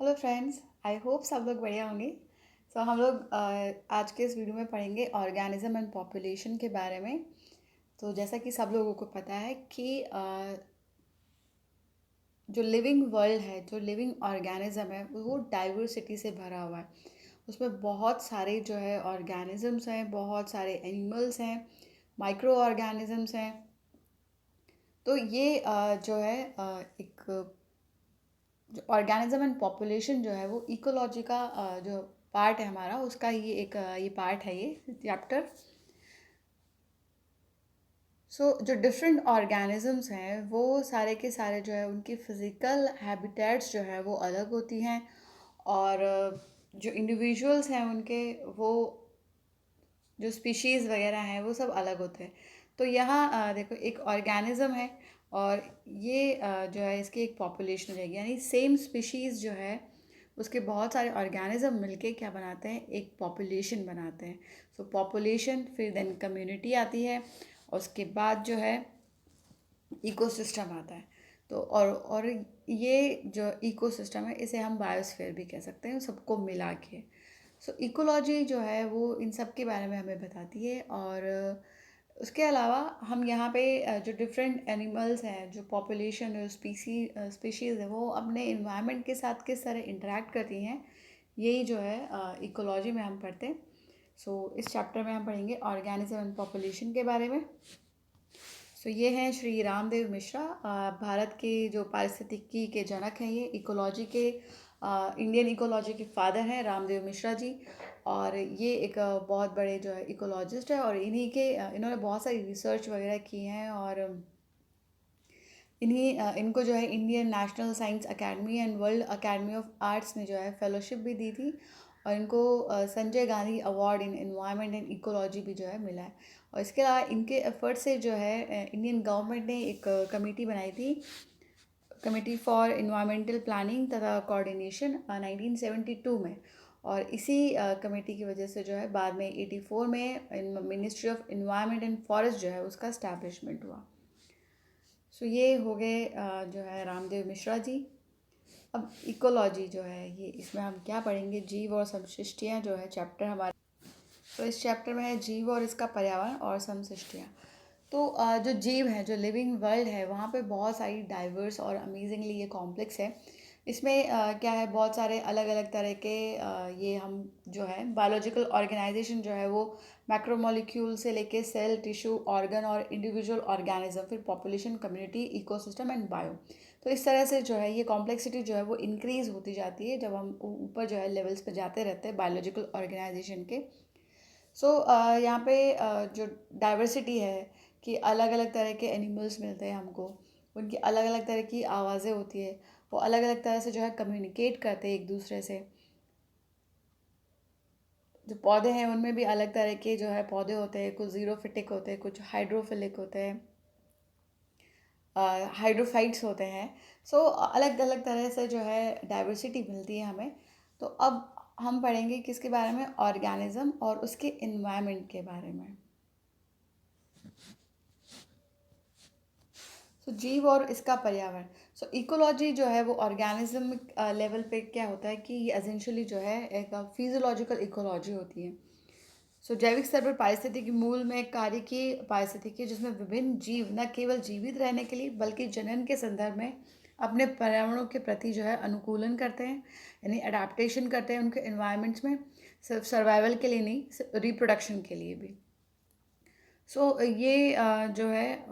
Hello friends, I hope सब लोग बढ़िया होंगे। हम लोग आज के इस वीडियो में पढ़ेंगे ऑर्गेनिज्म एंड पॉपुलेशन के बारे में। तो जैसा कि सब लोगों को पता है कि जो लिविंग वर्ल्ड है, जो लिविंग ऑर्गेनिज्म है, वो डाइवर्सिटी से भरा हुआ है। उसमें बहुत सारे जो है ऑर्गेनिजम्स हैं, बहुत सारे एनिमल्स हैं, माइक्रो ऑर्गेनिजम्स हैं। तो ये जो है एक जो ऑर्गेनिज्म एंड पॉपुलेशन जो है वो इकोलॉजी का जो पार्ट है हमारा, उसका ये एक ये पार्ट है, ये चैप्टर। जो डिफरेंट ऑर्गेनिजम्स हैं वो सारे के सारे जो है उनकी फिज़िकल हैबिटेट्स जो है वो अलग होती हैं। और जो इंडिविजुअल्स हैं उनके वो जो स्पीशीज़ वगैरह हैं वो सब अलग होते हैं। तो यहाँ देखो, एक ऑर्गेनिज्म है और ये जो है इसकी एक पॉपुलेशन हो जाएगी, यानी सेम स्पीशीज़ जो है उसके बहुत सारे ऑर्गेनिज्म मिलके क्या बनाते हैं, एक पॉपुलेशन बनाते हैं। पॉपुलेशन, फिर देन कम्युनिटी आती है, और उसके बाद जो है इकोसिस्टम आता है। और ये जो इकोसिस्टम है इसे हम बायोस्फीयर भी कह सकते हैं, सबको मिला के। इकोलॉजी जो है वो इन सब के बारे में हमें बताती है। और उसके अलावा हम यहाँ पे जो डिफरेंट एनिमल्स हैं, जो पॉपुलेशन, जो स्पीशीज़ है, वो अपने इन्वायरमेंट के साथ किस तरह इंटरेक्ट करती हैं, यही जो है इकोलॉजी में हम पढ़ते हैं। इस चैप्टर में हम पढ़ेंगे ऑर्गेनिज्म एंड पॉपुलेशन के बारे में। ये हैं श्री रामदेव मिश्रा, भारत के जो पारिस्थितिकी के जनक हैं, ये इकोलॉजी के इंडियन इकोलॉजी के फादर हैं रामदेव मिश्रा जी। और ये एक बहुत बड़े जो है इकोलॉजिस्ट है, और इन्होंने बहुत सारी रिसर्च वगैरह की हैं। और इनको जो है Indian national science academy and world academy of arts ने जो है फेलोशिप भी दी थी। और इनको Sanjay Gandhi award in environment and ecology भी जो है मिला है। और इसके अलावा इनके एफर्ट से जो है इंडियन गवर्नमेंट ने एक कमेटी बनाई थी, कमेटी फॉर इन्वायरमेंटल प्लानिंग तथा कोऑर्डिनेशन, 1972 में। और इसी कमेटी की वजह से जो है बाद में 84 में ministry of environment and forest जो है उसका इस्टेब्लिशमेंट हुआ। ये हो गए जो है रामदेव मिश्रा जी। अब इकोलॉजी जो है, ये इसमें हम क्या पढ़ेंगे, जीव और समसृष्टियाँ जो है चैप्टर हमारे। इस चैप्टर में है जीव और इसका पर्यावरण और समसृष्टियाँ। जो जीव है, जो लिविंग वर्ल्ड है, वहाँ पे बहुत सारी डाइवर्स और अमेजिंगली ये कॉम्प्लेक्स है। इसमें क्या है, बहुत सारे अलग अलग तरह के ये हम जो है बायोलॉजिकल ऑर्गेनाइजेशन जो है वो मैक्रोमोलिक्यूल से लेके सेल, टिश्यू, ऑर्गन और इंडिविजुअल ऑर्गेनिज्म, फिर population, community, ecosystem and bio. तो इस तरह से जो है ये कॉम्प्लेक्सिटी जो है वो इंक्रीज होती जाती है जब हम ऊपर जो है लेवल्स पे जाते रहते हैं बायोलॉजिकल ऑर्गेनाइजेशन के। यहाँ पे जो डाइवर्सिटी है कि अलग अलग तरह के एनिमल्स मिलते हैं हमको, उनकी अलग अलग तरह की आवाज़ें होती है, वो अलग अलग तरह से जो है कम्युनिकेट करते हैं एक दूसरे से। जो पौधे हैं उनमें भी अलग तरह के जो है पौधे होते हैं, कुछ ज़ीरोफिटिक होते हैं, कुछ हाइड्रोफिलिक होते हैं, हाइड्रोफाइट्स होते हैं। अलग अलग तरह से जो है डाइवर्सिटी मिलती है हमें। तो अब हम पढ़ेंगे किसके बारे में, ऑर्गेनिज्म और उसके इन्वायरमेंट के बारे में। जीव और इसका पर्यावरण। इकोलॉजी जो है वो ऑर्गेनिज्म लेवल पे क्या होता है कि ये एसेंशियली जो है एक फिजियोलॉजिकल इकोलॉजी होती है। जैविक स्तर पर पारिस्थितिकी मूल में कार्य की पारिस्थितिकी, जिसमें विभिन्न जीव न केवल जीवित रहने के लिए बल्कि जनन के संदर्भ में अपने पर्यावरणों के प्रति जो है अनुकूलन करते हैं, यानी अडेप्टेशन करते हैं उनके इन्वायरमेंट्स में, सिर्फ सर्वाइवल के लिए नहीं, रिप्रोडक्शन के लिए भी। ये जो है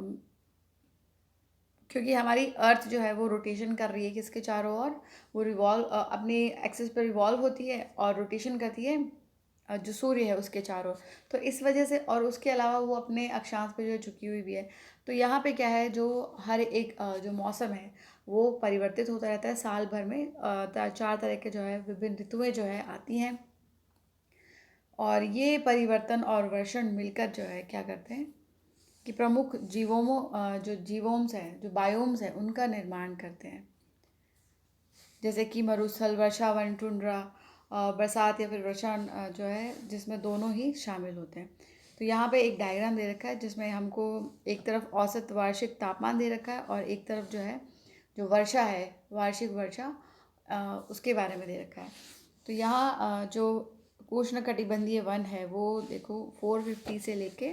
क्योंकि हमारी अर्थ जो है वो रोटेशन कर रही है किसके चारों ओर, वो रिवॉल्व अपने एक्सिस पर रिवॉल्व होती है और रोटेशन करती है जो सूर्य है उसके चारों। तो इस वजह से, और उसके अलावा वो अपने अक्षांश पे जो झुकी हुई भी है। तो यहाँ पे क्या है, जो हर एक जो मौसम है वो परिवर्तित होता रहता है साल भर में। 4 तरह के जो है विभिन्न ऋतुएं जो है आती हैं, और ये परिवर्तन और वर्षण मिलकर जो है क्या करते हैं कि प्रमुख जो जीवोम्स हैं, जो बायोम्स हैं, उनका निर्माण करते हैं। जैसे कि मरुस्थल, वर्षा वन, टुंड्रा, बरसात या फिर वर्षा जो है जिसमें दोनों ही शामिल होते हैं। तो यहाँ पे एक डायग्राम दे रखा है जिसमें हमको एक तरफ औसत वार्षिक तापमान दे रखा है, और एक तरफ जो है जो वर्षा है, वार्षिक वर्षा उसके बारे में दे रखा है। तो यहाँ जो उष्णकटिबंधीय वन है वो देखो 450 से लेके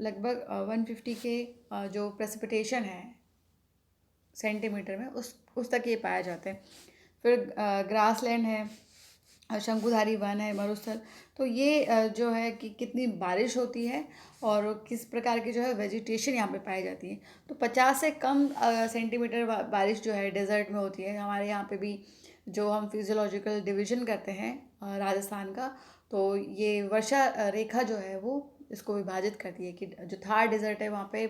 लगभग 150 के जो प्रेसिपिटेशन है सेंटीमीटर में उस तक ये पाया जाते हैं। फिर ग्रासलैंड है, शंकुधारी वन है, मरुस्थल। तो ये जो है कि कितनी बारिश होती है और किस प्रकार की जो है वेजिटेशन यहाँ पे पाई जाती है। तो 50 से कम सेंटीमीटर बारिश जो है डेजर्ट में होती है। हमारे यहाँ पे भी जो हम फिजियोलॉजिकल डिवीजन करते हैं राजस्थान का, तो ये वर्षा रेखा जो है वो इसको विभाजित करती है कि जो थार डेजर्ट है वहाँ पे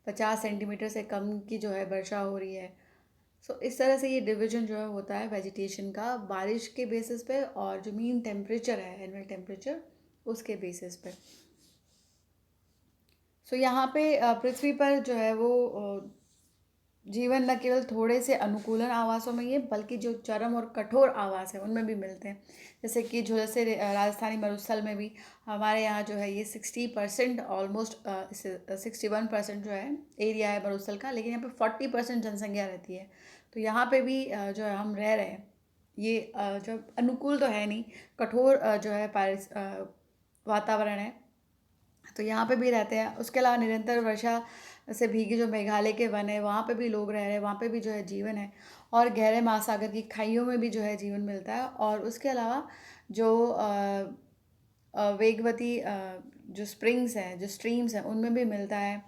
50 सेंटीमीटर से कम की जो है वर्षा हो रही है। सो इस तरह से ये डिवीजन जो है होता है वेजिटेशन का बारिश के बेसिस पे और जो मीन टेम्परेचर है एनुअल टेम्परेचर उसके बेसिस पे। सो यहाँ पे पृथ्वी पर जो है वो जीवन न केवल थोड़े से अनुकूलन आवासों में ही है बल्कि जो चरम और कठोर आवास है उनमें भी मिलते हैं। जैसे कि जो जैसे राजस्थानी मरुस्थल में भी हमारे यहाँ जो है ये 60% ऑलमोस्ट 61% जो है एरिया है मरुस्थल का, लेकिन यहाँ पे 40% जनसंख्या रहती है। तो यहाँ पे भी जो है हम रह रहे हैं, ये जो अनुकूल तो है नहीं, कठोर जो है वातावरण है, तो यहाँ पे भी रहते हैं। उसके अलावा निरंतर वर्षा से भीगी जो मेघालय के वन है वहाँ पे भी लोग रह रहे हैं, वहाँ पे भी जो है जीवन है। और गहरे महासागर की खाइयों में भी जो है जीवन मिलता है। और उसके अलावा जो वेगवती जो स्प्रिंग्स हैं, जो स्ट्रीम्स हैं, उनमें भी मिलता है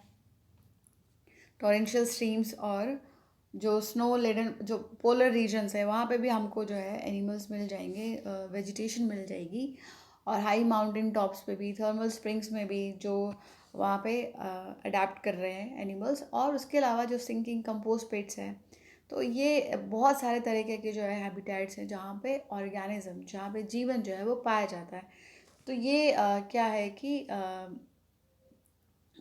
टॉरेंशियल स्ट्रीम्स। और जो स्नो लेडन जो पोलर रीजन्स है वहाँ पे भी हमको जो है एनिमल्स मिल जाएंगे, वेजिटेशन मिल जाएगी। और हाई माउंटेन टॉप्स पे भी, थर्मल स्प्रिंग्स में भी जो वहाँ पे अडेप्ट कर रहे हैं एनिमल्स। और उसके अलावा जो सिंकिंग कंपोस्ट पिट्स हैं, तो ये बहुत सारे तरीके के जो है हैबिटेट्स हैं जहाँ पे ऑर्गेनिज्म, जहाँ पे जीवन जो है वो पाया जाता है। तो ये क्या है कि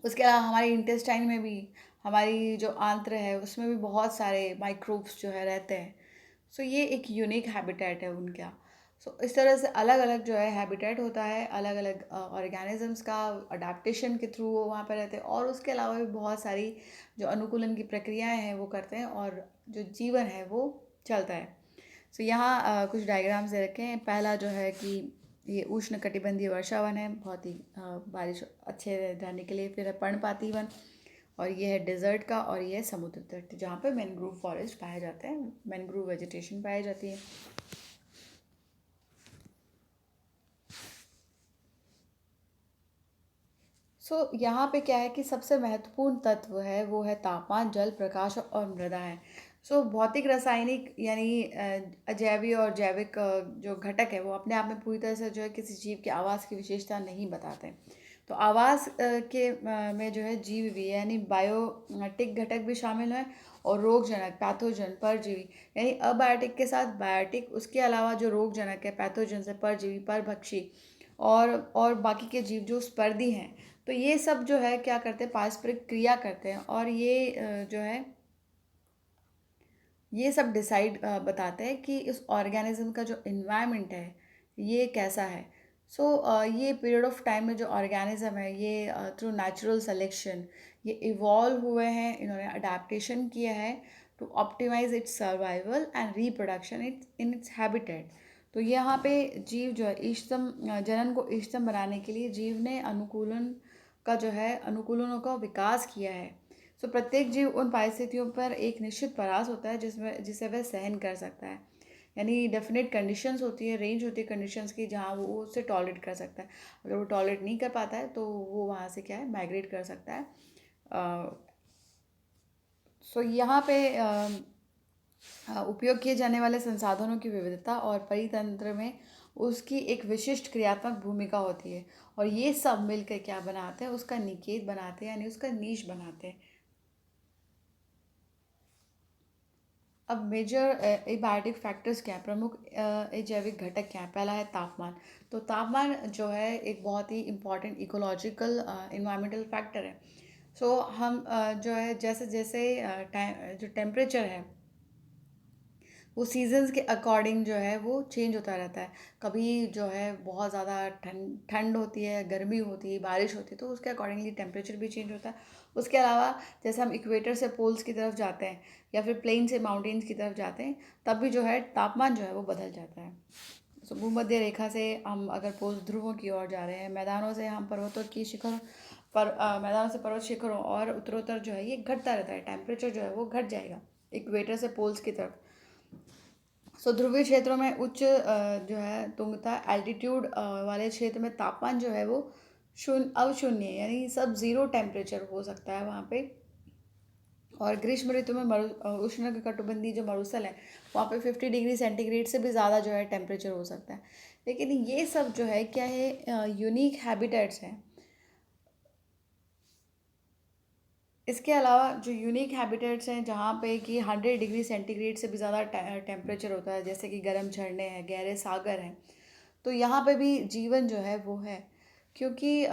उसके अलावा हमारे इंटेस्टाइन में भी, हमारी जो आंत्र है उसमें भी बहुत सारे माइक्रोब्स जो है रहते हैं। सो ये एक यूनिक हैबिटेट है उनका। सो इस तरह से अलग अलग जो है हैबिटेट होता है, अलग अलग ऑर्गेनिजम्स का अडेप्टेशन के थ्रू वो वहाँ पर रहते हैं। और उसके अलावा भी बहुत सारी जो अनुकूलन की प्रक्रियाएं हैं वो करते हैं और जो जीवन है वो चलता है। सो यहाँ कुछ डायग्राम्स दे रखे हैं। पहला जो है कि ये उष्णकटिबंधीय वर्षावन है, बहुत ही बारिश अच्छे रहने के लिए। फिर है पर्णपाती वन, और ये है डेजर्ट का, और ये है समुद्र तट जहाँ पे मैनग्रोव फॉरेस्ट पाए जाते हैं, मैनग्रोव वेजिटेशन पाई जाती है। सो यहाँ पे क्या है कि सबसे महत्वपूर्ण तत्व है वो है तापमान, जल, प्रकाश और मृदा है। सो भौतिक, रासायनिक यानी अजैवीय और जैविक जो घटक है वो अपने आप में पूरी तरह से जो है किसी जीव के आवास की विशेषता नहीं बताते। तो आवास में जो है जीव भी यानी बायोटिक घटक भी शामिल है, और रोगजनक, पैथोजन, परजीवी यानी अबायोटिक के साथ बायोटिक, उसके अलावा जो रोगजनक है पैथोजन से परजीवी, परभक्षी और बाकी के जीव जो स्पर्धी हैं। तो ये सब जो है क्या करते हैं, पारस्परिक क्रिया करते हैं, और ये जो है ये सब डिसाइड बताते हैं कि इस ऑर्गेनिज्म का जो इन्वायरमेंट है ये कैसा है। सो ये पीरियड ऑफ टाइम में जो ऑर्गेनिज्म है ये थ्रू नेचुरल सिलेक्शन ये इवॉल्व हुए हैं, इन्होंने अडेप्टेशन किया है to optimise its survival and reproduction in its habitat. तो यहाँ पे जीव जो है इष्टतम जनन को इष्टतम बनाने के लिए जीव ने अनुकूलन का जो है अनुकूलनों का विकास किया है। सो प्रत्येक जीव उन परिस्थितियों पर एक निश्चित परास होता है जिसे वह सहन कर सकता है। यानी डेफिनेट कंडीशंस होती है, रेंज होती है कंडीशंस की जहाँ वो उससे टॉलरेट कर सकता है। अगर वो टॉलरेट नहीं कर पाता है तो वो वहाँ से क्या है माइग्रेट कर सकता है। सो यहाँ पे उपयोग किए जाने वाले संसाधनों की विविधता और परितंत्र में उसकी एक विशिष्ट क्रियात्मक भूमिका होती है, और ये सब मिलकर क्या बनाते हैं, उसका निकेत बनाते हैं यानी उसका नीश बनाते हैं। अब मेजर एबायोटिक फैक्टर्स क्या है, प्रमुख जैविक घटक क्या है। पहला है तापमान। तो तापमान जो है एक बहुत ही इम्पॉर्टेंट इकोलॉजिकल इन्वायरमेंटल फैक्टर है। सो हम जो है जैसे जैसे टाइम जो टेम्परेचर है वो सीजन्स के अकॉर्डिंग जो है वो चेंज होता रहता है। कभी जो है बहुत ज़्यादा ठंड ठंड होती है, गर्मी होती है, बारिश होती है, तो उसके अकॉर्डिंगली टेम्परेचर भी चेंज होता है। उसके अलावा जैसे हम इक्वेटर से पोल्स की तरफ जाते हैं या फिर प्लेन से माउंटेन्स की तरफ जाते हैं, तब भी जो है तापमान जो है वो बदल जाता है। सो भूमध्य रेखा से हम अगर पोल ध्रुवों की ओर जा रहे हैं, मैदानों से हम पर्वतों की शिखर पर मैदानों से पर्वत शिखरों और उत्तरोत्तर जो है ये घटता रहता है, टेम्परेचर जो है वो घट जाएगा इक्वेटर से पोल्स की तरफ। सो ध्रुवीय क्षेत्रों में उच्च जो है तुंगता एल्टीट्यूड वाले क्षेत्र में तापमान जो है वो अवशून्य यानी सब ज़ीरो टेम्परेचर हो सकता है वहाँ पे। और ग्रीष्म ऋतु में उष्ण कटिबंधीय जो मरुस्थल है वहाँ पे 50 डिग्री सेंटीग्रेड से भी ज़्यादा जो है टेम्परेचर हो सकता है। लेकिन ये सब जो है क्या है, यूनिक हैबिटेट्स हैं। इसके अलावा जो यूनिक हैबिटेट्स हैं जहाँ पे कि 100 डिग्री सेंटीग्रेड से भी ज़्यादा टेम्परेचर होता है, जैसे कि गर्म झरने हैं, गहरे सागर हैं, तो यहाँ पे भी जीवन जो है वो है, क्योंकि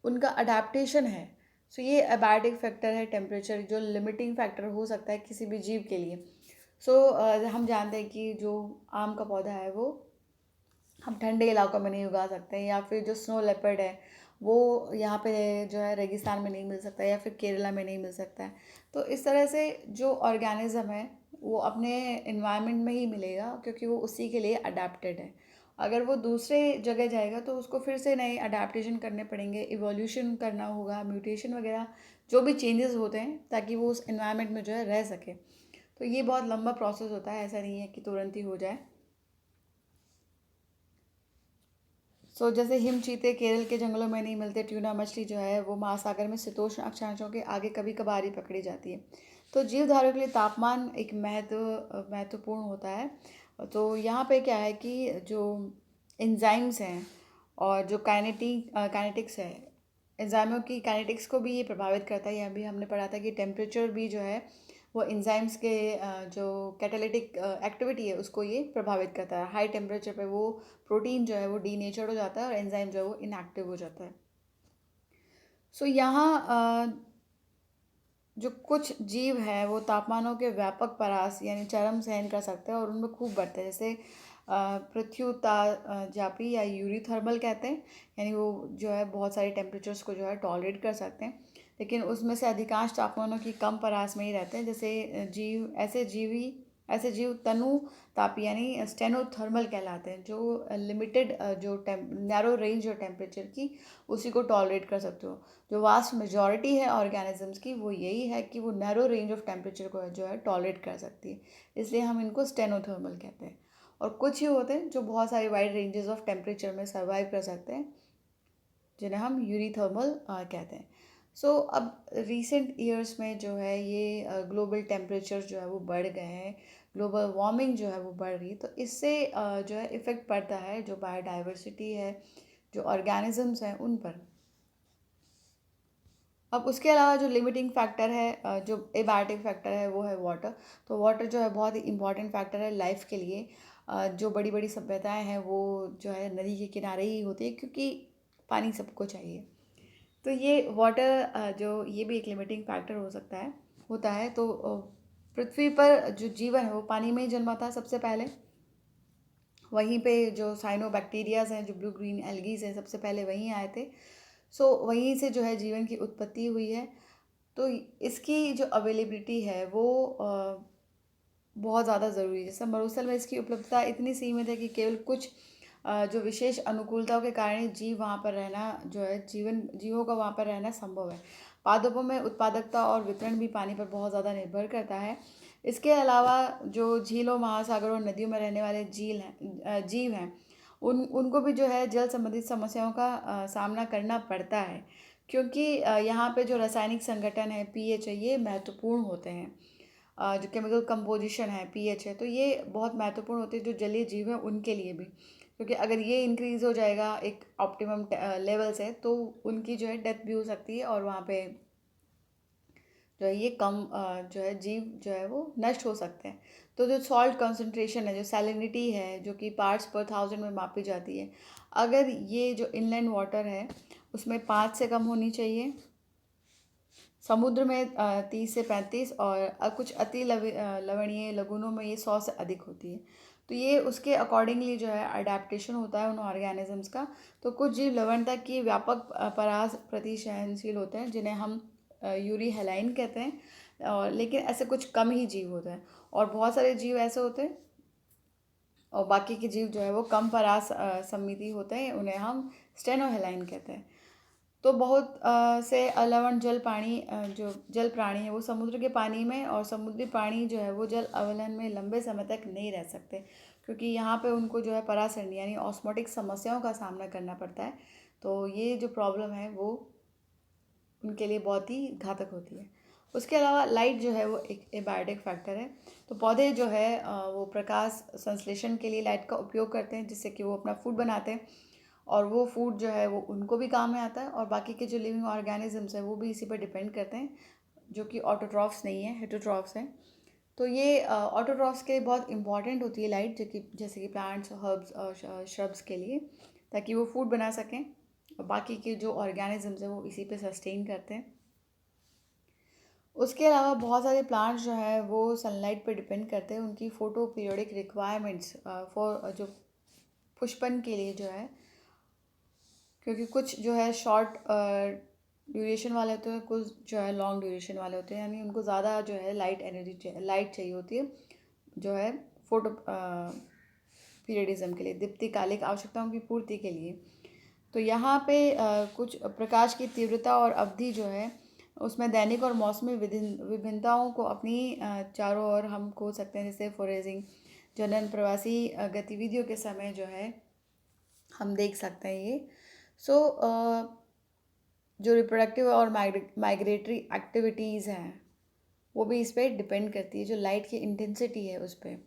उनका अडेप्टेशन है। सो ये अबैटिक फैक्टर है टेम्परेचर, जो लिमिटिंग फैक्टर हो सकता है किसी भी जीव के लिए। सो हम जानते हैं कि जो आम का पौधा है वो हम ठंडे इलाकों में नहीं उगा सकते, या फिर जो स्नो लेपर्ड है वो यहाँ पे जो है रेगिस्तान में नहीं मिल सकता, या फिर केरला में नहीं मिल सकता है। तो इस तरह से जो ऑर्गेनिज्म है वो अपने इन्वायरमेंट में ही मिलेगा, क्योंकि वो उसी के लिए अडेप्टेड है। अगर वो दूसरे जगह जाएगा तो उसको फिर से नए अडेप्टेशन करने पड़ेंगे, इवोल्यूशन करना होगा, म्यूटेशन वगैरह जो भी चेंजेस होते हैं, ताकि वो उस इन्वायरमेंट में जो है रह सके। तो ये बहुत लंबा प्रोसेस होता है, ऐसा नहीं है कि तुरंत ही हो जाए। जैसे हिम चीते केरल के जंगलों में नहीं मिलते, ट्यूना मछली जो है वो महासागर में शीतोष्ण अक्षांशों के आगे कभी कभार ही पकड़ी जाती है। तो जीवधारियों के लिए तापमान एक महत्वपूर्ण होता है। तो यहाँ पे क्या है कि जो एंजाइम्स हैं और जो काइनेटिक्स है, एंजाइमों की काइनेटिक्स को भी ये प्रभावित करता है। यह भी हमने पढ़ा था कि टेम्परेचर भी जो है वो एंजाइम्स के जो कैटालिटिक एक्टिविटी है उसको ये प्रभावित करता है। हाई टेम्परेचर पे वो प्रोटीन जो है वो डीनेचर्ड हो जाता है और एंजाइम जो है वो इनएक्टिव हो जाता है। यहाँ जो कुछ जीव हैं वो तापमानों के व्यापक परास यानी चरम सहन कर सकते हैं और उनमें खूब बढ़ते हैं, जैसे जापी या यूरीथर्मल कहते हैं, यानी वो जो है बहुत सारे टेम्परेचर्स को जो है टॉलरेट कर सकते हैं। लेकिन उसमें से अधिकांश तापमानों की कम परास में ही रहते हैं, जैसे ऐसे जीव तनु तापी यानी स्टेनोथर्मल कहलाते हैं, जो लिमिटेड जो नैरो रेंज और टेम्परेचर की उसी को टॉलरेट कर सकते हो। जो वास्ट मेजॉरिटी है ऑर्गेनिजम्स की वो यही है कि वो नैरो रेंज ऑफ टेम्परेचर को जो है टॉलरेट कर सकती है, इसलिए हम इनको स्टेनोथर्मल कहते हैं। और कुछ ही होते हैं जो बहुत सारी वाइड रेंजेस ऑफ टेम्परेचर में सर्वाइव कर सकते हैं, जिन्हें हम यूरीथर्मल कहते हैं। अब रिसेंट ईयर्स में जो है ये ग्लोबल टेम्परेचर जो है वो बढ़ गए हैं, ग्लोबल वार्मिंग जो है वो बढ़ रही है, तो इससे जो है इफ़ेक्ट पड़ता है जो बायोडाइवर्सिटी है, जो ऑर्गेनिजम्स हैं उन पर। अब उसके अलावा जो लिमिटिंग फैक्टर है, जो एबायोटिक फैक्टर है, वो है वाटर। तो वाटर जो है बहुत ही इंपॉर्टेंट फैक्टर है लाइफ के लिए। जो बड़ी बड़ी सभ्यताएं हैं वो जो है नदी के किनारे ही होती है, क्योंकि पानी सबको चाहिए। तो ये वाटर जो ये भी एक लिमिटिंग फैक्टर हो सकता है होता है। तो पृथ्वी पर जो जीवन है वो पानी में ही जन्मा था सबसे पहले। वहीं पे जो साइनोबैक्टीरियाज हैं, जो ब्लू ग्रीन एल्गीज हैं, सबसे पहले वहीं आए थे। वहीं से जो है जीवन की उत्पत्ति हुई है। तो इसकी जो अवेलेबिलिटी है वो बहुत ज़्यादा ज़रूरी है। जैसे मरुस्थल में इसकी उपलब्धता इतनी सीमित है कि केवल कुछ जो विशेष अनुकूलताओं के कारण ही जीव वहाँ पर रहना जो है जीवों का वहाँ पर रहना संभव है। पादपों में उत्पादकता और वितरण भी पानी पर बहुत ज़्यादा निर्भर करता है। इसके अलावा जो झीलों, महासागरों और नदियों में रहने वाले जीव हैं, उनको भी जो है जल संबंधित समस्याओं का सामना करना पड़ता है, क्योंकि यहाँ पे जो रासायनिक संगठन है, पीएच है, ये महत्वपूर्ण होते हैं। जो केमिकल कंपोजिशन है, पीएच है, तो ये बहुत महत्वपूर्ण होते हैं जो जलीय जीव हैं उनके लिए भी, क्योंकि अगर ये इंक्रीज़ हो जाएगा एक ऑप्टिमम लेवल से, तो उनकी जो है डेथ भी हो सकती है और वहाँ पे जो है ये कम जो है जीव जो है वो नष्ट हो सकते हैं। तो जो सॉल्ट कंसंट्रेशन है, जो सैलिनिटी है, जो कि पार्ट्स पर थाउजेंड में मापी जाती है, अगर ये जो इनलैंड वाटर है उसमें 5 से कम होनी चाहिए समुद्र में 30 से 35, और कुछ अति लवणीय लवणों में ये 100 से अधिक होती है। तो ये उसके अकॉर्डिंगली जो है अडेप्टेशन होता है उन ऑर्गेनिजम्स का। तो कुछ जीव लवणता की व्यापक परास प्रति सहनशील होते हैं, जिन्हें हम यूरी हेलाइन कहते हैं। और लेकिन ऐसे कुछ कम ही जीव होते हैं, और बहुत सारे जीव ऐसे होते हैं, और बाकी के जीव जो है वो कम परास सम्मिति होते हैं, उन्हें हम स्टेनोहेलाइन कहते हैं। तो बहुत से अलवण जल पानी जो जल प्राणी है वो समुद्र के पानी में, और समुद्री प्राणी जो है वो जल अवलन में लंबे समय तक नहीं रह सकते, क्योंकि यहाँ पे उनको जो है परासरणी यानी ऑस्मोटिक समस्याओं का सामना करना पड़ता है। तो ये जो प्रॉब्लम है वो उनके लिए बहुत ही घातक होती है। उसके अलावा लाइट जो है वो एक एबायोटिक फैक्टर है। तो पौधे जो है वो प्रकाश संश्लेषण के लिए लाइट का उपयोग करते हैं, जिससे कि वो अपना फूड बनाते हैं, और वो फूड जो है वो उनको भी काम में आता है, और बाकी के जो लिविंग ऑर्गेनिजम्स हैं वो भी इसी पर डिपेंड करते हैं, जो कि ऑटोट्रॉफ्स नहीं है, हेटरोट्रॉफ्स हैं। तो ये ऑटोट्रॉफ्स के लिए बहुत इंपॉर्टेंट होती है लाइट, जो कि जैसे कि प्लांट्स, हर्ब्स और श्रब्स के लिए, ताकि वो फूड बना सकें, और बाकी के जो ऑर्गेनिजम्स हैं वो इसी पे सस्टेन करते हैं। उसके अलावा बहुत सारे प्लांट्स जो है वो सनलाइट पे डिपेंड करते हैं, उनकी फोटो पीरियोडिक रिक्वायरमेंट्स फॉर जो पुष्पन के लिए जो है, क्योंकि कुछ जो है शॉर्ट ड्यूरेशन वाले होते हैं, कुछ जो है लॉन्ग ड्यूरेशन वाले होते हैं, यानी उनको ज़्यादा जो है लाइट चाहिए होती है, जो है फोटो पीरियडिज्म के लिए, दीप्तिकालिक आवश्यकताओं की पूर्ति के लिए। तो यहाँ पे कुछ प्रकाश की तीव्रता और अवधि जो है उसमें दैनिक और मौसमी विभिन्नताओं को अपनी चारों ओर हम खोज सकते हैं, जैसे फोरेजिंग, जनन प्रवासी गतिविधियों के समय जो है हम देख सकते हैं ये। सो जो रिप्रोडक्टिव और माइग्रेटरी एक्टिविटीज़ हैं वो भी इस पर डिपेंड करती है, जो लाइट की इंटेंसिटी है उस पर।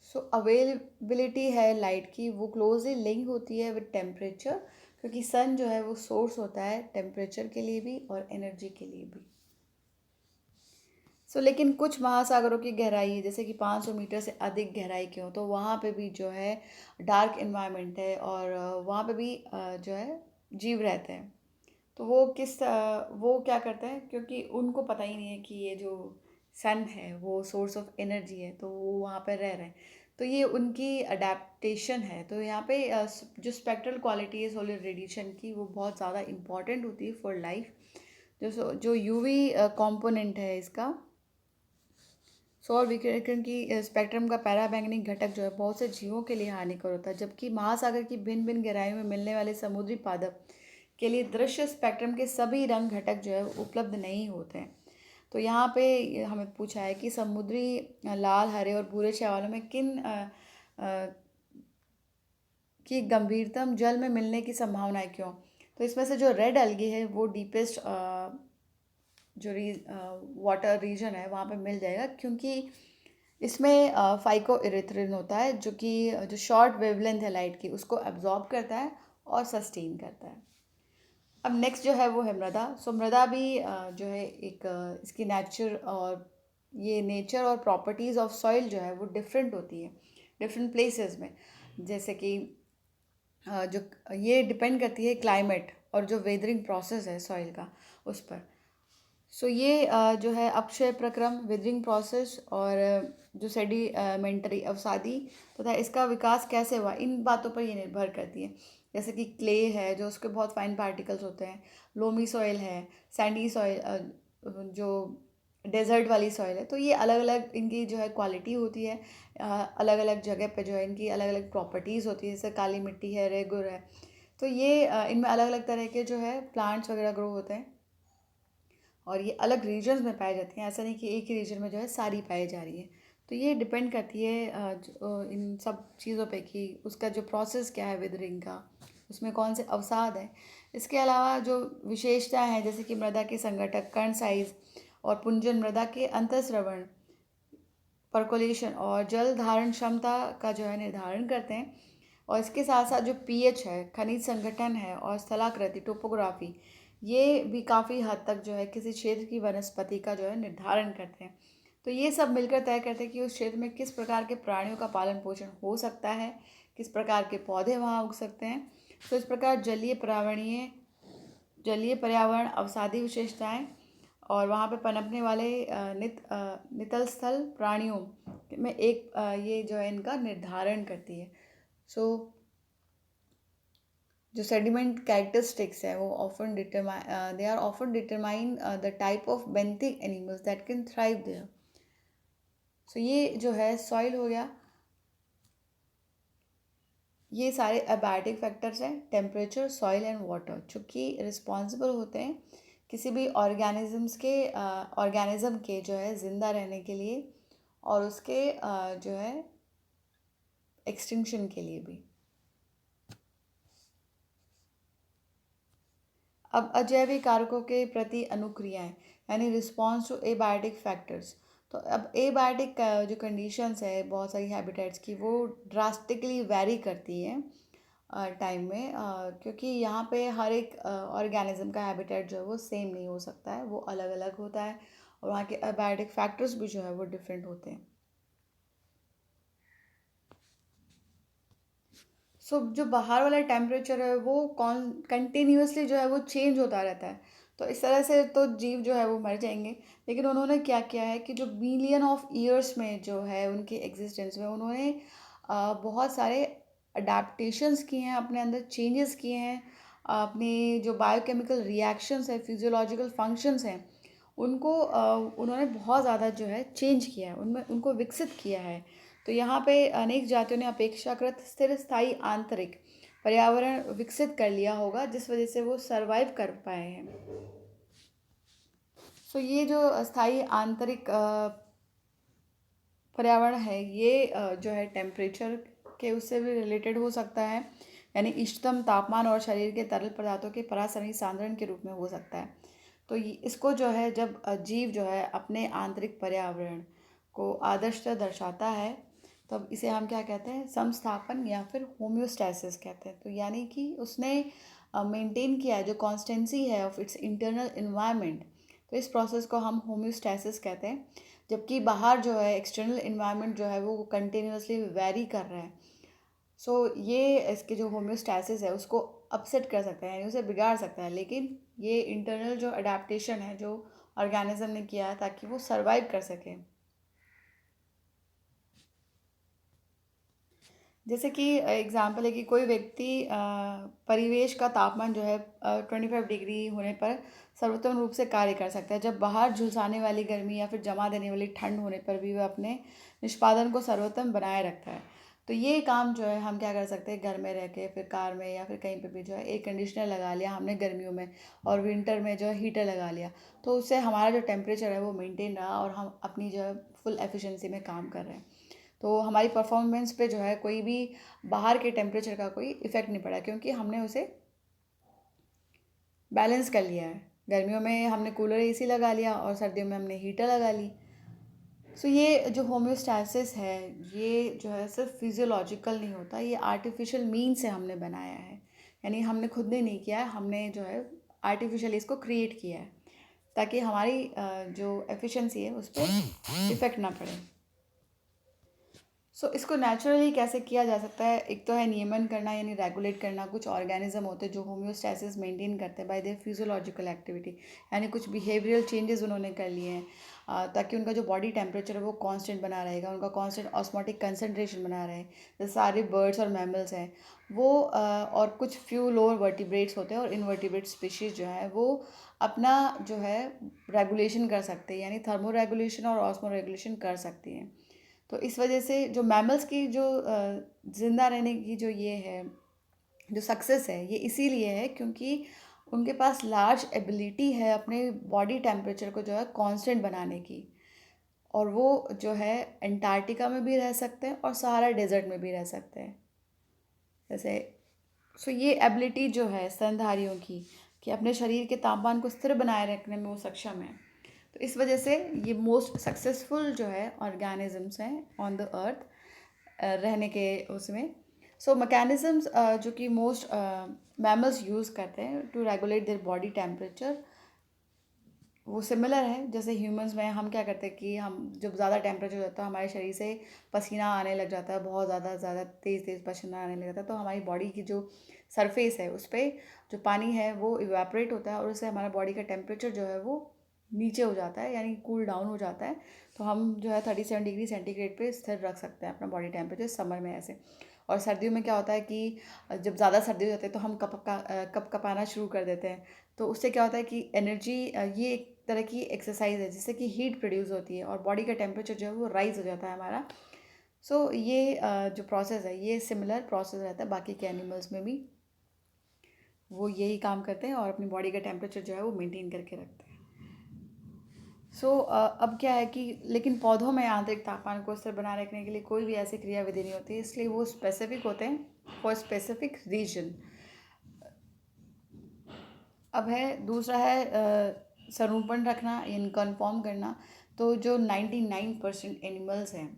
सो अवेलेबिलिटी है लाइट की, वो क्लोजली लिंक होती है विद टेम्परेचर, क्योंकि सन जो है वो सोर्स होता है टेम्परेचर के लिए भी और एनर्जी के लिए भी। लेकिन कुछ महासागरों की गहराई, जैसे कि 500 मीटर से अधिक गहराई की हो, तो वहाँ पे भी जो है डार्क इन्वायरमेंट है, और वहाँ पे भी जो है जीव रहते हैं। तो वो क्या करते हैं, क्योंकि उनको पता ही नहीं है कि ये जो सन है वो सोर्स ऑफ एनर्जी है, तो वो वहाँ पर रह रहे हैं। तो ये उनकी अडेप्टेशन है। तो यहाँ पे जो स्पेक्ट्रल क्वालिटी है सोलर रेडिएशन की, वो बहुत ज़्यादा इम्पॉर्टेंट होती है फॉर लाइफ। जो यूवी कंपोनेंट है इसका, सौर विकिरण की स्पेक्ट्रम का पैराबैंगनी घटक जो है बहुत से जीवों के लिए हानिकर होता है, जबकि महासागर की भिन्न भिन्न गहराइयों में मिलने वाले समुद्री पादप के लिए दृश्य स्पेक्ट्रम के सभी रंग घटक जो है उपलब्ध नहीं होते हैं। तो यहाँ पे हमें पूछा है कि समुद्री लाल, हरे और भूरे शैवालों में किन की गंभीरतम जल में मिलने की संभावना है, क्यों? तो इसमें से जो रेड एल्गी है वो डीपेस्ट जो वाटर रीजन है वहाँ पे मिल जाएगा, क्योंकि इसमें फाइको इरिथ्रिन होता है, जो कि जो शॉर्ट वेवलेंथ है लाइट की उसको एब्जॉर्ब करता है और सस्टेन करता है। अब नेक्स्ट जो है वो है मृदा। मृदा भी जो है एक इसकी नेचर और प्रॉपर्टीज़ ऑफ सॉइल जो है वो डिफरेंट होती है डिफरेंट प्लेसेस में, जैसे कि जो ये डिपेंड करती है क्लाइमेट और जो वेदरिंग प्रोसेस है सॉइल का उस पर। ये जो है अक्षय प्रक्रम, वेदरिंग प्रोसेस, और जो सेडिमेंटरी अवसादी तथा इसका विकास कैसे हुआ, इन बातों पर ये निर्भर करती है। जैसे कि क्ले है जो उसके बहुत फाइन पार्टिकल्स होते हैं, लोमी सॉइल है, सैंडी सॉइल, जो डेजर्ट वाली सॉइल है, तो ये अलग अलग इनकी जो है क्वालिटी होती है। अलग अलग जगह पे जो है इनकी अलग अलग प्रॉपर्टीज़ होती है, जैसे काली मिट्टी है, रेगुर है। तो ये इनमें अलग अलग तरह के जो है प्लांट्स वगैरह ग्रो होते हैं, और ये अलग रीजन्स में पाई जाती हैं। ऐसा नहीं कि एक ही रीजन में जो है सारी पाई जा रही है। तो ये डिपेंड करती है इन सब चीज़ों पे कि उसका जो प्रोसेस क्या है विदरिंग का, उसमें कौन से अवसाद हैं। इसके अलावा जो विशेषताएं हैं, जैसे कि मृदा के संगठक, कण साइज और पुंजन, मृदा के अंतःस्रवण, पर्कोलेशन और जल धारण क्षमता का जो है निर्धारण करते हैं। और इसके साथ साथ जो पीएच है, खनिज संगठन है, और स्थलाकृति, टोपोग्राफी, ये भी काफ़ी हद तक जो है किसी क्षेत्र की वनस्पति का जो है निर्धारण करते हैं। तो ये सब मिलकर तय करते हैं कि उस क्षेत्र में किस प्रकार के प्राणियों का पालन पोषण हो सकता है, किस प्रकार के पौधे वहाँ उग सकते हैं। तो इस प्रकार जलीय पर्यावरण अवसादी विशेषताएं और वहाँ पे पनपने वाले नितल स्थल प्राणियों में एक ये जो है इनका निर्धारण करती है। सो जो सेडिमेंट कैरेक्टरिस्टिक्स है वो they are often determine the type of benthic animals that can thrive there. So ये जो है सॉइल हो गया, ये सारे अबायोटिक फैक्टर्स हैं, टेम्परेचर, सॉइल एंड वाटर, जो कि रिस्पॉन्सिबल होते हैं किसी भी ऑर्गेनिज्म के जो है ज़िंदा रहने के लिए और उसके जो है एक्सटिंक्शन के लिए भी। अब अजैविक कारकों के प्रति अनुक्रियाएं यानी रिस्पॉन्स टू एबायोटिक फैक्टर्स। तो अब एबायोटिक जो कंडीशंस है बहुत सारी हैबिटेट्स की वो ड्रास्टिकली वैरी करती है टाइम में, क्योंकि यहाँ पे हर एक ऑर्गेनिज्म का हैबिटेट जो है वो सेम नहीं हो सकता है, वो अलग अलग होता है और वहाँ के एबायोटिक फैक्टर्स भी जो है वो डिफरेंट होते हैं। सो जो बाहर वाला टेम्परेचर है वो कंटिन्यूसली जो है वो चेंज होता रहता है, तो इस तरह से तो जीव जो है वो मर जाएंगे। लेकिन उन्होंने क्या किया है कि जो बिलियन ऑफ ईयर्स में जो है उनके एग्जिस्टेंस में उन्होंने बहुत सारे अडेप्टशंस किए हैं, अपने अंदर चेंजेस किए हैं, अपने जो बायोकेमिकल रिएक्शंस है, फिजियोलॉजिकल फंक्शंस हैं, उनको उन्होंने बहुत ज़्यादा जो है चेंज किया है, उनमें उनको विकसित किया है। तो यहाँ पे अनेक जातियों ने अपेक्षाकृत स्थिर स्थायी आंतरिक पर्यावरण विकसित कर लिया होगा जिस वजह से वो सरवाइव कर पाए हैं। सो ये जो स्थायी आंतरिक पर्यावरण है ये जो है टेम्परेचर के उससे भी रिलेटेड हो सकता है, यानी इष्टतम तापमान और शरीर के तरल पदार्थों के परासरणी सांद्रण के रूप में हो सकता है। तो इसको जो है जब जीव जो है अपने आंतरिक पर्यावरण को आदर्शतः दर्शाता है तब इसे हम क्या कहते हैं, समस्थापन या फिर होम्योस्टैसिस कहते हैं। तो यानी कि उसने मेंटेन किया है जो कॉन्स्टेंसी है ऑफ इट्स इंटरनल इन्वायरमेंट, तो इस प्रोसेस को हम होम्योस्टैसिस कहते हैं। जबकि बाहर जो है एक्सटर्नल इन्वायरमेंट जो है वो कंटिन्यूसली वेरी कर रहा है। सो ये इसके जो होम्योस्टैसिस है उसको अपसेट कर सकता है, यानी उसे बिगाड़ सकता है। लेकिन ये इंटरनल जो अडेप्टेशन है जो ऑर्गेनिज्म ने किया है ताकि वो सर्वाइव कर सके। जैसे कि एग्जाम्पल है कि कोई व्यक्ति परिवेश का तापमान जो है 25 डिग्री होने पर सर्वोत्तम रूप से कार्य कर सकता है, जब बाहर झुलसाने वाली गर्मी या फिर जमा देने वाली ठंड होने पर भी वह अपने निष्पादन को सर्वोत्तम बनाए रखता है। तो ये काम जो है हम क्या कर सकते हैं, घर में रह के फिर कार में या फिर कहीं पे भी जो है एयर कंडीशनर लगा लिया हमने गर्मियों में और विंटर में जो है हीटर लगा लिया, तो उससे हमारा जो टेम्परेचर है वो मेंटेन रहा और हम अपनी जो है फुल एफिशिएंसी में काम कर रहे हैं। तो हमारी परफॉर्मेंस पे जो है कोई भी बाहर के टेम्परेचर का कोई इफ़ेक्ट नहीं पड़ा क्योंकि हमने उसे बैलेंस कर लिया है। गर्मियों में हमने कूलर एसी लगा लिया और सर्दियों में हमने हीटर लगा ली। सो ये जो होम्योस्टैसिस है ये जो है सिर्फ फिजियोलॉजिकल नहीं होता, ये आर्टिफिशियल मीन से हमने बनाया है, यानी हमने खुद ने नहीं किया है, हमने जो है आर्टिफिशियली इसको क्रिएट किया है ताकि हमारी जो एफिशिएंसी है उस पर इफ़ेक्ट ना पड़े। इसको नेचुरली कैसे किया जा सकता है, एक तो है नियमन करना यानी रेगुलेट करना। कुछ ऑर्गेनिज्म होते हैं जो होम्योस्टैसिस मेंटेन करते हैं बाय देयर फिजियोलॉजिकल एक्टिविटी, यानी कुछ बिहेवियरल चेंजेस उन्होंने कर लिए हैं ताकि उनका जो बॉडी टेम्परेचर है वो कांस्टेंट बना रहेगा, उनका कांस्टेंट ऑस्मोटिक कंसनट्रेशन बना रहे। जैसे सारे बर्ड्स और मैमल्स हैं वो और कुछ फ्यू लोअर वर्टिब्रेट्स होते हैं और इनवर्टिब्रेट स्पीशीज़ जो है वो अपना जो है रेगुलेशन कर सकते हैं, यानी थर्मो रेगुलेशन और ऑस्मो रेगुलेशन कर सकती हैं। तो इस वजह से जो मैमल्स की जो ज़िंदा रहने की जो ये है जो सक्सेस है ये इसीलिए है क्योंकि उनके पास लार्ज एबिलिटी है अपने बॉडी टेम्परेचर को जो है कांस्टेंट बनाने की, और वो जो है अंटार्कटिका में भी रह सकते हैं और सहारा डेजर्ट में भी रह सकते हैं। जैसे ये एबिलिटी जो है स्तनधारियों की कि अपने शरीर के तापमान को स्थिर बनाए रखने में वो सक्षम है। तो इस वजह से ये मोस्ट सक्सेसफुल जो है ऑर्गेनिजम्स हैं ऑन द अर्थ रहने के उसमें। मैकेनिज़म्स जो कि मोस्ट मैमल्स यूज़ करते हैं to regulate their body temperature वो सिमिलर है। जैसे ह्यूमंस में हम क्या करते हैं कि हम जब ज़्यादा टेम्परेचर होता है हमारे शरीर से पसीना आने लग जाता है, बहुत ज़्यादा तेज़ तेज़ पसीना आने लग जाता है, तो हमारी बॉडी की जो सरफेस है उस पर जो पानी है वो इवेपोरेट होता है और उससे हमारा बॉडी का टेम्परेचर जो है वो नीचे हो जाता है, यानी कूल डाउन हो जाता है। तो हम जो है 37 डिग्री सेंटीग्रेड पे स्थिर रख सकते हैं अपना बॉडी टेम्परेचर समर में ऐसे। और सर्दियों में क्या होता है कि जब ज़्यादा सर्दी हो जाती है तो हम कप कपाना शुरू कर देते हैं। तो उससे क्या होता है कि एनर्जी, ये एक तरह की एक्सरसाइज है जिससे कि हीट प्रोड्यूस होती है और बॉडी का टेम्परेचर जो है वो राइज हो जाता है हमारा। सो ये जो प्रोसेस है ये सिमिलर प्रोसेस रहता है बाकी के एनिमल्स में भी, वो यही काम करते हैं और अपनी बॉडी का टेम्परेचर जो है वो मेंटेन करके रखते हैं। अब क्या है कि लेकिन पौधों में आंतरिक तापमान को स्थिर बनाए रखने के लिए कोई भी ऐसी क्रियाविधि नहीं होती, इसलिए वो स्पेसिफिक होते हैं फॉर स्पेसिफिक रीजन। अब है दूसरा है संरूपण रखना यानी कन्फर्म करना। तो जो 99% एनिमल्स हैं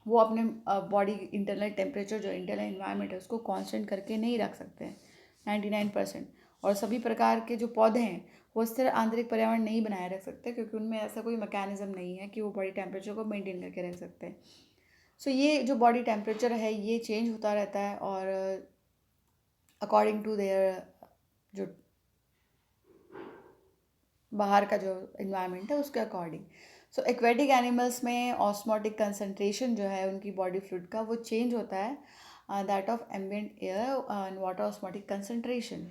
वो अपने बॉडी इंटरनल टेम्परेचर, जो इंटरनल इन्वायरमेंट है उसको कांस्टेंट करके नहीं रख सकते हैं 99%। और सभी प्रकार के जो पौधे हैं वो स्थिर आंतरिक पर्यावरण नहीं बनाए रख सकते, क्योंकि उनमें ऐसा कोई मैकेनिज्म नहीं है कि वो बॉडी टेम्परेचर को मेंटेन करके रख सकते हैं। ये जो बॉडी टेम्परेचर है ये चेंज होता रहता है और अकॉर्डिंग टू देयर जो बाहर का जो इन्वायरमेंट है उसके अकॉर्डिंग। एक्वेटिक एनिमल्स में ऑस्मोटिक कंसनट्रेशन जो है उनकी बॉडी फ्लूइड का वो चेंज होता है that of ambient air and water osmotic concentration.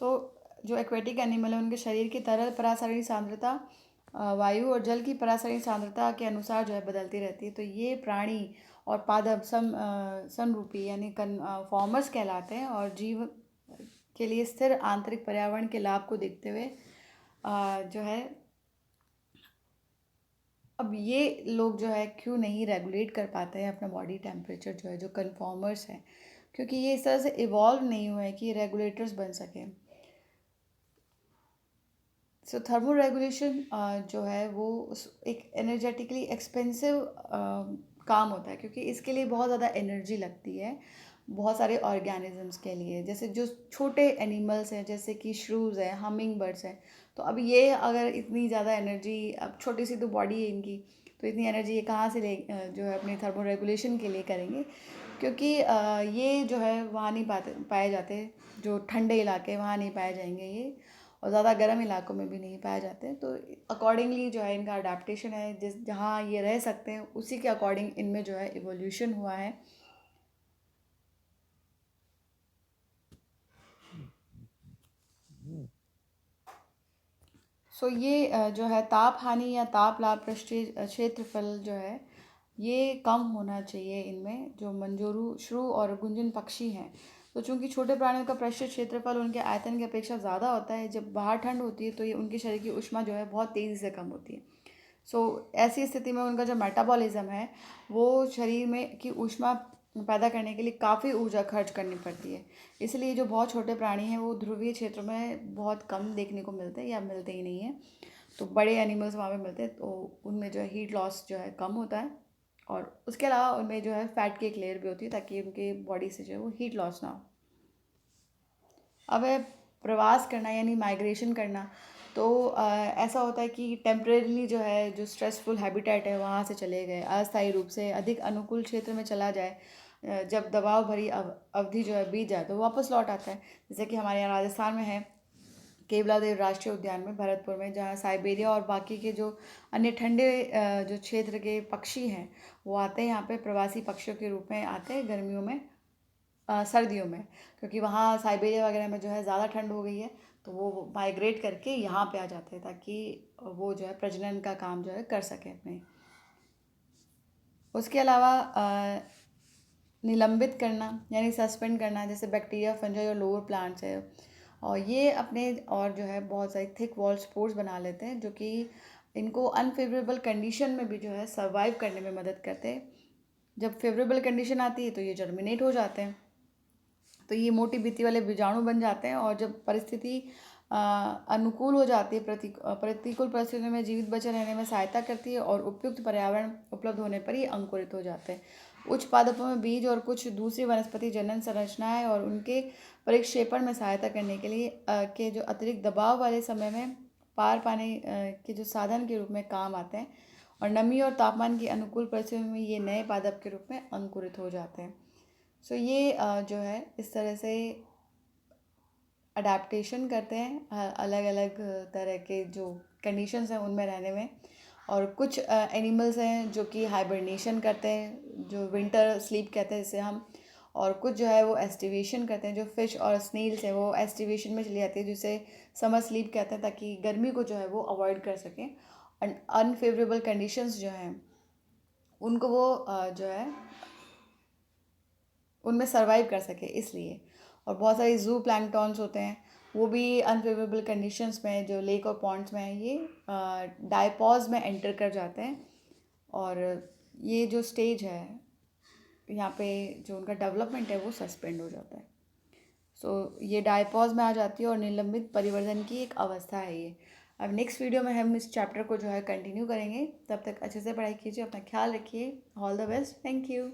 जो एक्वेटिक एनिमल है उनके शरीर की तरल पराशरीर सांद्रता वायु और जल की पराशरीर सांद्रता के अनुसार जो है बदलती रहती है। तो ये प्राणी और पादप समरूपी यानी फॉर्मर्स कहलाते हैं और जीव के लिए स्थिर आंतरिक पर्यावरण के लाभ को देखते हुए जो है, अब ये लोग जो है क्यों नहीं रेगुलेट कर पाते हैं अपना बॉडी टेम्परेचर, जो है जो कन्फॉर्मर्स हैं, क्योंकि ये इस तरह से इवॉल्व नहीं हुए हैं कि रेगुलेटर्स बन सकें। थर्मो रेगुलेशन जो है वो एक एनर्जेटिकली एक्सपेंसिव काम होता है, क्योंकि इसके लिए बहुत ज़्यादा एनर्जी लगती है बहुत सारे ऑर्गेनिजम्स के लिए। जैसे जो छोटे एनिमल्स हैं जैसे कि श्रूज़ हैं, हमिंग बर्ड्स हैं, तो अब ये अगर इतनी ज़्यादा एनर्जी, अब छोटी सी तो बॉडी है इनकी, तो इतनी एनर्जी ये कहाँ से जो है अपनी थर्मो रेगुलेशन के लिए करेंगे, क्योंकि ये जो है वहाँ नहीं पाए जाते, जो ठंडे इलाके वहाँ नहीं पाए जाएंगे ये, और ज़्यादा गर्म इलाकों में भी नहीं पाए जाते। तो अकॉर्डिंगली जो है इनका अडेप्टेशन है, जिस जहाँ ये रह सकते हैं उसी के अकॉर्डिंग इनमें जो है इवोल्यूशन हुआ है। ये जो है ताप हानि या ताप लाभ पृष्ठीय क्षेत्रफल जो है ये कम होना चाहिए इनमें, जो मंजूरू, श्रू और गुंजन पक्षी हैं। तो चूंकि छोटे प्राणियों का पृष्ठीय क्षेत्रफल उनके आयतन की अपेक्षा ज़्यादा होता है, जब बाहर ठंड होती है तो ये उनके शरीर की ऊष्मा जो है बहुत तेज़ी से कम होती है। ऐसी स्थिति में उनका जो मेटाबॉलिज्म है वो शरीर में की ऊष्मा पैदा करने के लिए काफ़ी ऊर्जा खर्च करनी पड़ती है। इसलिए जो बहुत छोटे प्राणी हैं वो ध्रुवीय क्षेत्रों में बहुत कम देखने को मिलते हैं या मिलते ही नहीं हैं। तो बड़े एनिमल्स वहाँ पे मिलते हैं, तो उनमें जो है हीट लॉस जो है कम होता है, और उसके अलावा उनमें जो है फैट की एक लेयर भी होती है ताकि उनके बॉडी से जो है वो हीट लॉस ना हो। अब है प्रवास करना यानी माइग्रेशन करना। तो ऐसा होता है कि टेम्परेरीली जो है जो स्ट्रेसफुल हैबिटेट है वहाँ से चले गए, अस्थायी रूप से अधिक अनुकूल क्षेत्र में चला जाए, जब दबाव भरी अवधि जो है बीत जाए तो वापस लौट आता है। जैसे कि हमारे यहाँ राजस्थान में है केवलादेव राष्ट्रीय उद्यान में भरतपुर में, जहाँ साइबेरिया और बाकी के जो अन्य ठंडे जो क्षेत्र के पक्षी हैं वो आते हैं यहाँ पे, प्रवासी पक्षियों के रूप में आते हैं गर्मियों में, सर्दियों में, क्योंकि वहाँ साइबेरिया वगैरह में जो है ज़्यादा ठंड हो गई है, तो वो माइग्रेट करके यहाँ पे आ जाते हैं ताकि वो जो है प्रजनन का काम जो है कर सकें अपने। उसके अलावा निलंबित करना यानी सस्पेंड करना, जैसे बैक्टीरिया, फंजाई और लोअर प्लांट्स है, और ये अपने और जो है बहुत सारी थिक वॉल स्पोर्स बना लेते हैं जो कि इनको अनफेवरेबल कंडीशन में भी जो है सर्वाइव करने में मदद करते हैं। जब फेवरेबल कंडीशन आती है तो ये जर्मिनेट हो जाते हैं, तो ये मोटी भित्ति वाले बीजाणु बन जाते हैं, और जब परिस्थिति अनुकूल हो जाती है, प्रतिकूल परिस्थितियों में जीवित बचे रहने में सहायता करती है, और उपयुक्त पर्यावरण उपलब्ध होने पर ही अंकुरित हो जाते हैं। उच्च पादपों में बीज और कुछ दूसरी वनस्पति जनन संरचनाएं और उनके परिक्षेपण में सहायता करने के लिए के जो अतिरिक्त दबाव वाले समय में पार पाने के जो साधन के रूप में काम आते हैं, और नमी और तापमान की अनुकूल परिस्थितियों में ये नए पादप के रूप में अंकुरित हो जाते हैं। सो ये जो है इस तरह से अडेप्टेशन करते हैं अलग अलग तरह के जो कंडीशंस हैं उनमें रहने में। और कुछ एनिमल्स हैं जो कि हाइबरनेशन करते हैं, जो विंटर स्लीप कहते हैं जिसे हम, और कुछ जो है वो एस्टिवेशन करते हैं। जो फिश और स्नेल्स हैं वो एस्टिवेशन में चली जाती है, जिसे समर स्लीप कहते हैं, ताकि गर्मी को जो है वो अवॉइड कर सकें। अनफेवरेबल कंडीशंस जो हैं उनको वो जो है उनमें सर्वाइव कर सके इसलिए। और बहुत सारी जू प्लैंकटॉन्स होते हैं, वो भी अनफेवरेबल कंडीशंस में जो लेक और पॉन्ड्स में हैं ये डायपॉज में एंटर कर जाते हैं। और ये जो स्टेज है यहाँ पे जो उनका डेवलपमेंट है वो सस्पेंड हो जाता है। सो ये डायपॉज में आ जाती है और निलंबित परिवर्तन की एक अवस्था है ये। अब नेक्स्ट वीडियो में हम इस चैप्टर को जो है कंटिन्यू करेंगे। तब तक अच्छे से पढ़ाई कीजिए, अपना ख्याल रखिए। All the best, thank you.